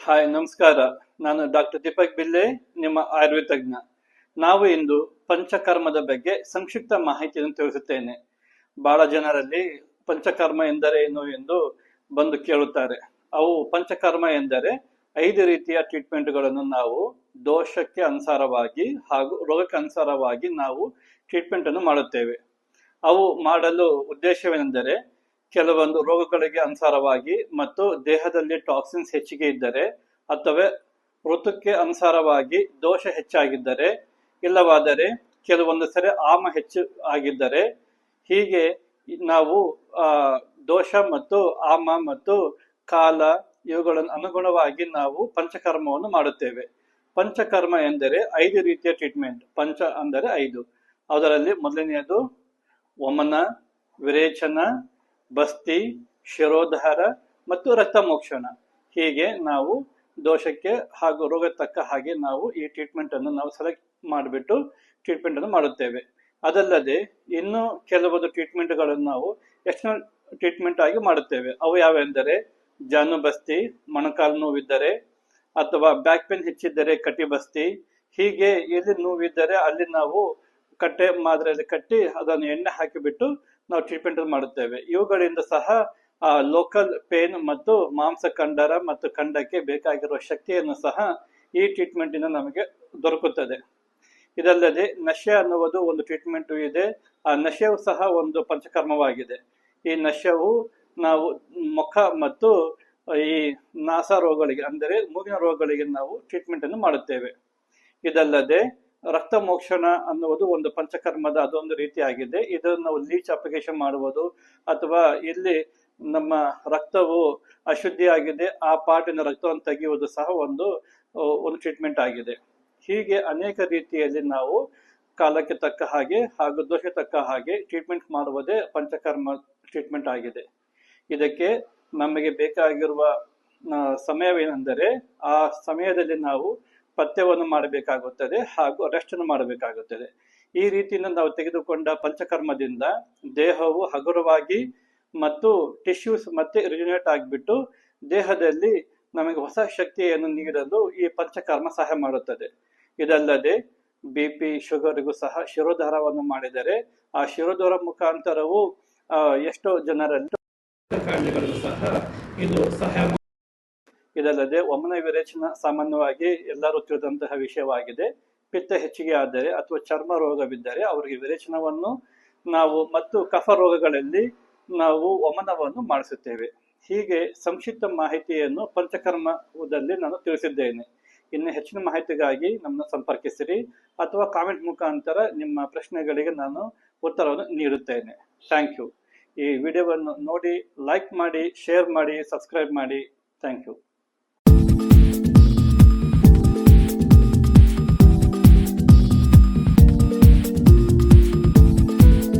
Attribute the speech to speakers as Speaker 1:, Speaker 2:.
Speaker 1: Hi, ನಮಸ್ಕಾರ. ನಾನು doctor Deepak ಬಿಲ್ಲೆ, ನಿಮ್ಮ ಆಯುರ್ವೇದ ತಜ್ಞ. ನಾವು ಇಂದು ಪಂಚಕರ್ಮದ ಬಗ್ಗೆ ಸಂಕ್ಷಿಪ್ತ ಮಾಹಿತಿಯನ್ನು ತಿಳಿಸುತ್ತೇನೆ. ಬಹಳ ಜನರಲ್ಲಿ ಪಂಚಕರ್ಮ ಎಂದರೆ ಏನು ಎಂದು ಬಂದು ಕೇಳುತ್ತಾರೆ. ಅವು ಪಂಚಕರ್ಮ ಎಂದರೆ 5 ರೀತಿಯ ಟ್ರೀಟ್ಮೆಂಟ್ಗಳನ್ನು ನಾವು ದೋಷಕ್ಕೆ ಅನುಸಾರವಾಗಿ ಹಾಗೂ ರೋಗಕ್ಕೆ ಅನುಸಾರವಾಗಿ ನಾವು ಟ್ರೀಟ್ಮೆಂಟ್ ಅನ್ನು ಮಾಡುತ್ತೇವೆ. ಅವು ಮಾಡಲು ಉದ್ದೇಶವೇನೆಂದರೆ, ಕೆಲವೊಂದು ರೋಗಗಳಿಗೆ ಅನುಸಾರವಾಗಿ ಮತ್ತು ದೇಹದಲ್ಲಿ ಟಾಕ್ಸಿನ್ಸ್ ಹೆಚ್ಚಿಗೆ ಇದ್ದರೆ, ಅಥವಾ ಋತುಕ್ಕೆ ಅನುಸಾರವಾಗಿ ದೋಷ ಹೆಚ್ಚಾಗಿದ್ದರೆ, ಇಲ್ಲವಾದರೆ ಕೆಲವೊಂದು ಸರಿ ಆಮ ಹೆಚ್ಚು ಆಗಿದ್ದರೆ, ಹೀಗೆ ನಾವು ದೋಷ ಮತ್ತು ಆಮ ಮತ್ತು ಕಾಲ ಇವುಗಳನ್ನು ಅನುಗುಣವಾಗಿ ನಾವು ಪಂಚಕರ್ಮವನ್ನು ಮಾಡುತ್ತೇವೆ. ಪಂಚಕರ್ಮ ಎಂದರೆ 5 ರೀತಿಯ ಟ್ರೀಟ್ಮೆಂಟ್. ಪಂಚ ಅಂದರೆ 5. ಅದರಲ್ಲಿ ಮೊದಲನೆಯದು ವಮನ, ವಿರೇಚನ, ಬಸ್ತಿ, ಶಿರೋಧಾರ ಮತ್ತು ರಕ್ತಮೋಕ್ಷಣ. ಹೀಗೆ ನಾವು ದೋಷಕ್ಕೆ ಹಾಗೂ ರೋಗ ತಕ್ಕ ಹಾಗೆ ನಾವು ಈ ಟ್ರೀಟ್ಮೆಂಟ್ ಅನ್ನು ನಾವು ಸೆಲೆಕ್ಟ್ ಮಾಡಿಬಿಟ್ಟು ಟ್ರೀಟ್ಮೆಂಟ್ ಅನ್ನು ಮಾಡುತ್ತೇವೆ. ಅದಲ್ಲದೆ ಇನ್ನು ಕೆಲವೊಂದು ಟ್ರೀಟ್ಮೆಂಟ್ಗಳನ್ನು ನಾವು ಎಕ್ಸ್ಟರ್ನಲ್ ಟ್ರೀಟ್ಮೆಂಟ್ ಆಗಿ ಮಾಡುತ್ತೇವೆ. ಅವು ಯಾವೆಂದರೆ ಜಾನುಬಸ್ತಿ, ಮೊಣಕಾಲು ನೋವಿದ್ದರೆ, ಅಥವಾ ಬ್ಯಾಕ್ ಪೇನ್ ಹೆಚ್ಚಿದ್ದರೆ ಕಟಿಬಸ್ತಿ. ಹೀಗೆ ಎಲ್ಲಿ ನೋವಿದ್ದರೆ ಅಲ್ಲಿ ನಾವು ಕಟ್ಟೆ ಮಾದರಿಯಲ್ಲಿ ಕಟ್ಟಿ ಅದನ್ನು ಎಣ್ಣೆ ಹಾಕಿಬಿಟ್ಟು ನಾವು ಟ್ರೀಟ್ಮೆಂಟ್ ಮಾಡುತ್ತೇವೆ. ಇವುಗಳಿಂದ ಸಹ ಲೋಕಲ್ ಪೇನ್ ಮತ್ತು ಮಾಂಸಖಂಡರ ಮತ್ತು ಖಂಡಕ್ಕೆ ಬೇಕಾಗಿರುವ ಶಕ್ತಿಯನ್ನು ಸಹ ಈ ಟ್ರೀಟ್ಮೆಂಟ್ ಇಂದ ನಮಗೆ ದೊರಕುತ್ತದೆ. ಇದಲ್ಲದೆ ನಶ್ಯ ಅನ್ನುವುದು ಒಂದು ಟ್ರೀಟ್ಮೆಂಟ್ ಇದೆ. ಆ ನಶ್ಯವು ಸಹ ಒಂದು ಪಂಚಕರ್ಮವಾಗಿದೆ. ಈ ನಶ್ಯವು ನಾವು ಮುಖ ಮತ್ತು ಈ ನಾಸ ರೋಗಗಳಿಗೆ ಅಂದರೆ ಮೂಗಿನ ರೋಗಗಳಿಗೆ ನಾವು ಟ್ರೀಟ್ಮೆಂಟ್ ಅನ್ನು ಮಾಡುತ್ತೇವೆ. ಇದಲ್ಲದೆ ರಕ್ತ ಮೋಕ್ಷಣ ಅನ್ನುವುದು ಒಂದು ಪಂಚಕರ್ಮದ ಅದೊಂದು ರೀತಿಯಾಗಿದೆ. ಇದನ್ನು ನಾವು ಲೀಚ್ ಅಪ್ಲಿಕೇಶನ್ ಮಾಡುವುದು, ಅಥವಾ ಇಲ್ಲಿ ನಮ್ಮ ರಕ್ತವು ಅಶುದ್ಧಿಯಾಗಿದೆ ಆ ಪಾರ್ಟಿನ ರಕ್ತವನ್ನು ತೆಗೆಯುವುದು ಸಹ ಒಂದು ಟ್ರೀಟ್ಮೆಂಟ್ ಆಗಿದೆ. ಹೀಗೆ ಅನೇಕ ರೀತಿಯಲ್ಲಿ ನಾವು ಕಾಲಕ್ಕೆ ತಕ್ಕ ಹಾಗೆ ಹಾಗೂ ದೋಷ ತಕ್ಕ ಹಾಗೆ ಟ್ರೀಟ್ಮೆಂಟ್ ಮಾಡುವುದೇ ಪಂಚಕರ್ಮ ಟ್ರೀಟ್ಮೆಂಟ್ ಆಗಿದೆ. ಇದಕ್ಕೆ ನಮಗೆ ಬೇಕಾಗಿರುವ ಸಮಯವೇನೆಂದರೆ, ಆ ಸಮಯದಲ್ಲಿ ನಾವು ಪಥ್ಯವನ್ನು ಮಾಡಬೇಕಾಗುತ್ತದೆ ಹಾಗೂ ರೆಸ್ಟ್ ಅನ್ನು ಮಾಡಬೇಕಾಗುತ್ತದೆ. ಈ ರೀತಿಯಿಂದ ನಾವು ತೆಗೆದುಕೊಂಡ ಪಂಚಕರ್ಮದಿಂದ ದೇಹವು ಹಗುರವಾಗಿ ಮತ್ತು ಟಿಶ್ಯೂಸ್ ಮತ್ತೆ ರಿಜುನೇಟ್ ಆಗಿಬಿಟ್ಟು ದೇಹದಲ್ಲಿ ನಮಗೆ ಹೊಸ ಶಕ್ತಿಯನ್ನು ನೀಡಲು ಈ ಪಂಚಕರ್ಮ ಸಹಾಯ ಮಾಡುತ್ತದೆ. ಇದಲ್ಲದೆ BP, ಶುಗರ್ಗೂ ಸಹ ಶಿರೋಧಾರವನ್ನು ಮಾಡಿದರೆ ಆ ಶಿರೋಧಾರ ಮುಖಾಂತರವು ಎಷ್ಟೋ ಜನರಲ್ಲಿ ಸಹ ಇದು ಸಹಾಯ. ಇದಲ್ಲದೆ ವಮನ ವಿರೇಚನ ಸಾಮಾನ್ಯವಾಗಿ ಎಲ್ಲರೂ ತಿಳಿದಂತಹ ವಿಷಯವಾಗಿದೆ. ಪಿತ್ತ ಹೆಚ್ಚಿಗೆ ಆದರೆ ಅಥವಾ ಚರ್ಮ ರೋಗವಿದ್ದರೆ ಅವರಿಗೆ ವಿರೇಚನವನ್ನು ನಾವು ಮತ್ತು ಕಫ ರೋಗಗಳಲ್ಲಿ ನಾವು ವಮನವನ್ನು ಮಾಡಿಸುತ್ತೇವೆ. ಹೀಗೆ ಸಂಕ್ಷಿಪ್ತ ಮಾಹಿತಿಯನ್ನು ಪಂಚಕರ್ಮದಲ್ಲಿ ನಾನು ತಿಳಿಸಿದ್ದೇನೆ. ಇನ್ನು ಹೆಚ್ಚಿನ ಮಾಹಿತಿಗಾಗಿ ನಮ್ಮನ್ನು ಸಂಪರ್ಕಿಸಿರಿ ಅಥವಾ ಕಾಮೆಂಟ್ ಮುಖಾಂತರ ನಿಮ್ಮ ಪ್ರಶ್ನೆಗಳಿಗೆ ನಾನು ಉತ್ತರವನ್ನು ನೀಡುತ್ತೇನೆ. Thank you. ಈ ವಿಡಿಯೋವನ್ನು ನೋಡಿ ಲೈಕ್ ಮಾಡಿ, ಶೇರ್ ಮಾಡಿ, ಸಬ್ಸ್ಕ್ರೈಬ್ ಮಾಡಿ. Thank you.